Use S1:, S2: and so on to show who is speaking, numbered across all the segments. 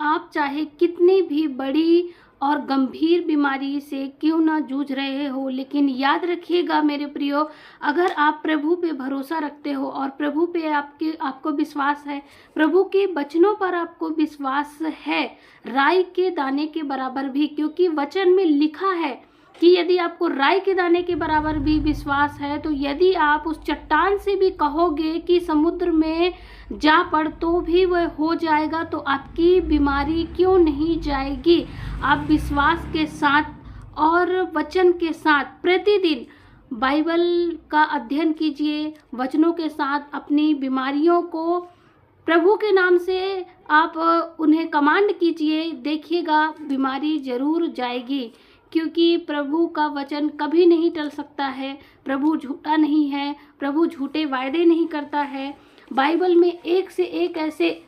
S1: आप चाहे कितनी भी बड़ी और गंभीर बीमारी से क्यों ना जूझ रहे हो, लेकिन याद रखिएगा मेरे प्रियो, अगर आप प्रभु पे भरोसा रखते हो और प्रभु पे आपको विश्वास है, प्रभु के वचनों पर आपको विश्वास है, राई के दाने के बराबर भी, क्योंकि वचन में लिखा है कि यदि आपको राई के दाने के बराबर भी विश्वास है, तो यदि आप उस चट्टान से भी कहोगे कि समुद्र में जा पड़ तो भी वह हो जाएगा, तो आपकी बीमारी क्यों नहीं जाएगी। आप विश्वास के साथ और वचन के साथ प्रतिदिन बाइबल का अध्ययन कीजिए, वचनों के साथ अपनी बीमारियों को प्रभु के नाम से आप उन्हें कमांड कीजिए, देखिएगा बीमारी जरूर जाएगी, क्योंकि प्रभु का वचन कभी नहीं टल सकता है। प्रभु झूठा नहीं है, प्रभु झूठे वायदे नहीं करता है। बाइबल में एक से एक ऐसे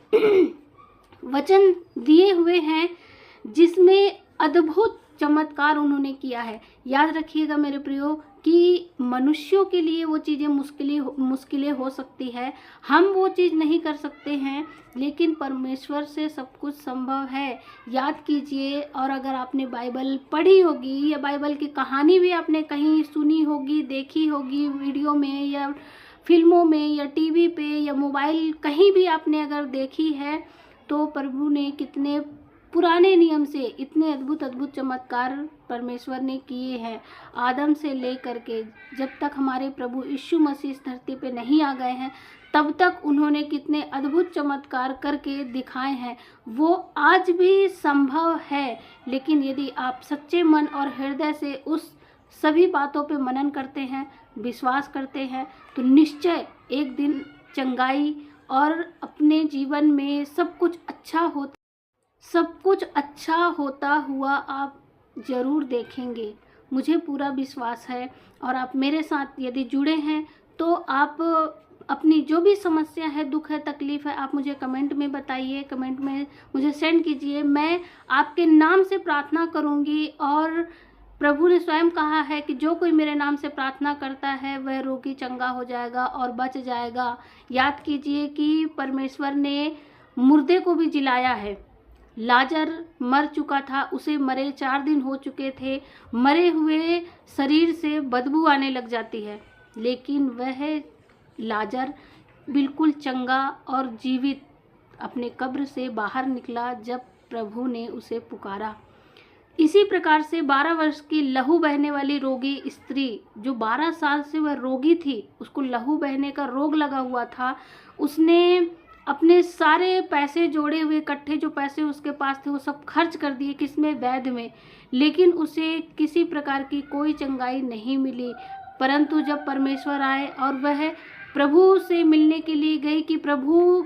S1: वचन दिए हुए हैं जिसमें अद्भुत चमत्कार उन्होंने किया है। याद रखिएगा मेरे प्रियो कि मनुष्यों के लिए वो चीज़ें मुश्किलें हो सकती है, हम वो चीज़ नहीं कर सकते हैं, लेकिन परमेश्वर से सब कुछ संभव है। याद कीजिए, और अगर आपने बाइबल पढ़ी होगी या बाइबल की कहानी भी आपने कहीं सुनी होगी, देखी होगी, वीडियो में या फिल्मों में या टीवी पे या मोबाइल कहीं भी आपने अगर देखी है, तो प्रभु ने कितने पुराने नियम से इतने अद्भुत अद्भुत चमत्कार परमेश्वर ने किए हैं। आदम से लेकर के जब तक हमारे प्रभु यीशु मसीह इस धरती पे नहीं आ गए हैं, तब तक उन्होंने कितने अद्भुत चमत्कार करके दिखाए हैं। वो आज भी संभव है, लेकिन यदि आप सच्चे मन और हृदय से उस सभी बातों पे मनन करते हैं, विश्वास करते हैं, तो निश्चय एक दिन चंगाई और अपने जीवन में सब कुछ अच्छा होता हुआ आप ज़रूर देखेंगे। मुझे पूरा विश्वास है, और आप मेरे साथ यदि जुड़े हैं तो आप अपनी जो भी समस्या है, दुख है, तकलीफ़ है, आप मुझे कमेंट में बताइए, कमेंट में मुझे सेंड कीजिए। मैं आपके नाम से प्रार्थना करूंगी, और प्रभु ने स्वयं कहा है कि जो कोई मेरे नाम से प्रार्थना करता है वह रोगी चंगा हो जाएगा और बच जाएगा। याद कीजिए कि परमेश्वर ने मुर्दे को भी जिलाया है। लाजर मर चुका था, उसे मरे 4 दिन हो चुके थे, मरे हुए शरीर से बदबू आने लग जाती है, लेकिन वह लाजर बिल्कुल चंगा और जीवित अपने कब्र से बाहर निकला जब प्रभु ने उसे पुकारा। इसी प्रकार से 12 वर्ष की लहू बहने वाली रोगी स्त्री, जो 12 साल से वह रोगी थी, उसको लहू बहने का रोग लगा हुआ था, उसने अपने सारे पैसे जोड़े हुए इकट्ठे जो पैसे उसके पास थे वो सब खर्च कर दिए, किसमें, वैद्य में, लेकिन उसे किसी प्रकार की कोई चंगाई नहीं मिली। परंतु जब परमेश्वर आए और वह प्रभु से मिलने के लिए गई कि प्रभु,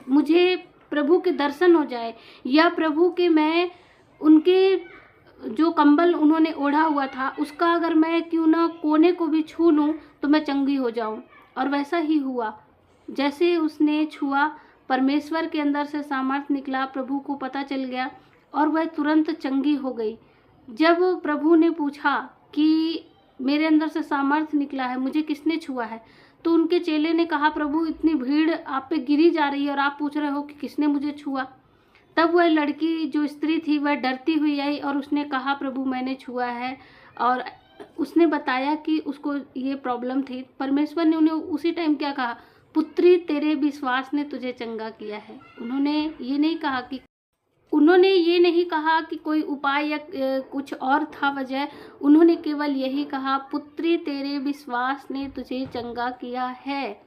S1: मुझे प्रभु के दर्शन हो जाए, या प्रभु के मैं उनके जो कंबल उन्होंने ओढ़ा हुआ था उसका अगर मैं क्यों ना कोने को भी छू लूँ तो मैं चंगी हो जाऊँ। और वैसा ही हुआ, जैसे उसने छुआ, परमेश्वर के अंदर से सामर्थ्य निकला, प्रभु को पता चल गया और वह तुरंत चंगी हो गई। जब प्रभु ने पूछा कि मेरे अंदर से सामर्थ्य निकला है, मुझे किसने छुआ है, तो उनके चेले ने कहा, प्रभु इतनी भीड़ आप पे गिरी जा रही है और आप पूछ रहे हो कि किसने मुझे छुआ। तब वह लड़की जो स्त्री थी वह डरती हुई आई और उसने कहा, प्रभु मैंने छुआ है, और उसने बताया कि उसको ये प्रॉब्लम थी। परमेश्वर ने उन्हें उसी टाइम क्या कहा, पुत्री तेरे विश्वास ने तुझे चंगा किया है। उन्होंने ये नहीं कहा कि कोई उपाय या कुछ और था वजह, उन्होंने केवल यही कहा, पुत्री तेरे विश्वास ने तुझे चंगा किया है।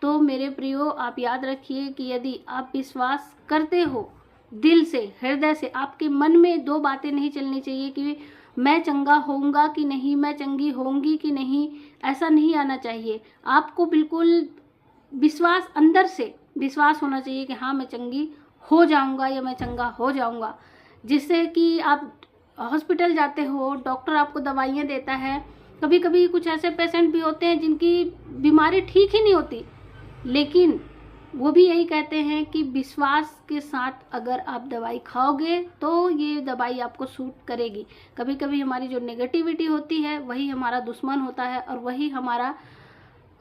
S1: तो मेरे प्रियो, आप याद रखिए कि यदि आप विश्वास करते हो दिल से, हृदय से, आपके मन में 2 बातें नहीं चलनी चाहिए कि मैं चंगा होऊंगा कि नहीं, मैं चंगी होंगी कि नहीं, ऐसा नहीं आना चाहिए। आपको बिल्कुल विश्वास, अंदर से विश्वास होना चाहिए कि हाँ मैं चंगी हो जाऊंगा या मैं चंगा हो जाऊंगा। जिससे कि आप हॉस्पिटल जाते हो, डॉक्टर आपको दवाइयाँ देता है, कभी कभी कुछ ऐसे पेशेंट भी होते हैं जिनकी बीमारी ठीक ही नहीं होती, लेकिन वो भी यही कहते हैं कि विश्वास के साथ अगर आप दवाई खाओगे तो ये दवाई आपको सूट करेगी। कभी कभी हमारी जो नेगेटिविटी होती है वही हमारा दुश्मन होता है और वही हमारा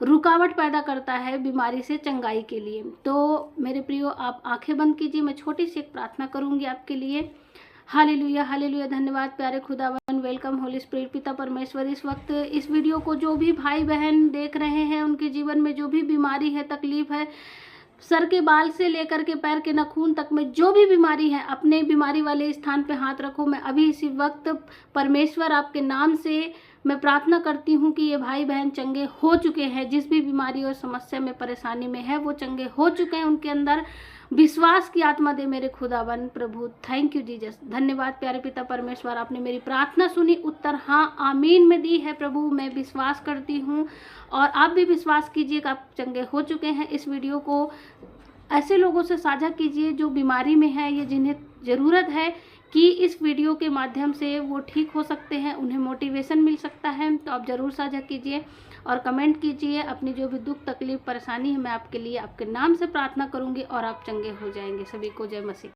S1: रुकावट पैदा करता है बीमारी से चंगाई के लिए। तो मेरे प्रियो, आप आंखें बंद कीजिए, मैं छोटी सी एक प्रार्थना करूंगी आपके लिए। हालेलुया, हालेलुया, धन्यवाद प्यारे खुदावन, वेलकम होली स्पिरिट। पिता परमेश्वर, इस वक्त इस वीडियो को जो भी भाई बहन देख रहे हैं, उनके जीवन में जो भी बीमारी है, तकलीफ है, सर के बाल से लेकर के पैर के नाखून तक में जो भी बीमारी है, अपने बीमारी वाले स्थान पे हाथ रखो। मैं अभी इसी वक्त परमेश्वर आपके नाम से मैं प्रार्थना करती हूँ कि ये भाई बहन चंगे हो चुके हैं, जिस भी बीमारी और समस्या में, परेशानी में है, वो चंगे हो चुके हैं। उनके अंदर विश्वास की आत्मा दे मेरे खुदावन प्रभु। थैंक यू जीसस, धन्यवाद प्यारे पिता परमेश्वर, आपने मेरी प्रार्थना सुनी, उत्तर हाँ आमीन में दी है प्रभु। मैं विश्वास करती हूँ और आप भी विश्वास कीजिए कि आप चंगे हो चुके हैं। इस वीडियो को ऐसे लोगों से साझा कीजिए जो बीमारी में है, या जिन्हें ज़रूरत है कि इस वीडियो के माध्यम से वो ठीक हो सकते हैं, उन्हें मोटिवेशन मिल सकता है। तो आप ज़रूर साझा कीजिए और कमेंट कीजिए अपनी जो भी दुख तकलीफ परेशानी है, मैं आपके लिए आपके नाम से प्रार्थना करूंगी और आप चंगे हो जाएंगे। सभी को जय मसीह।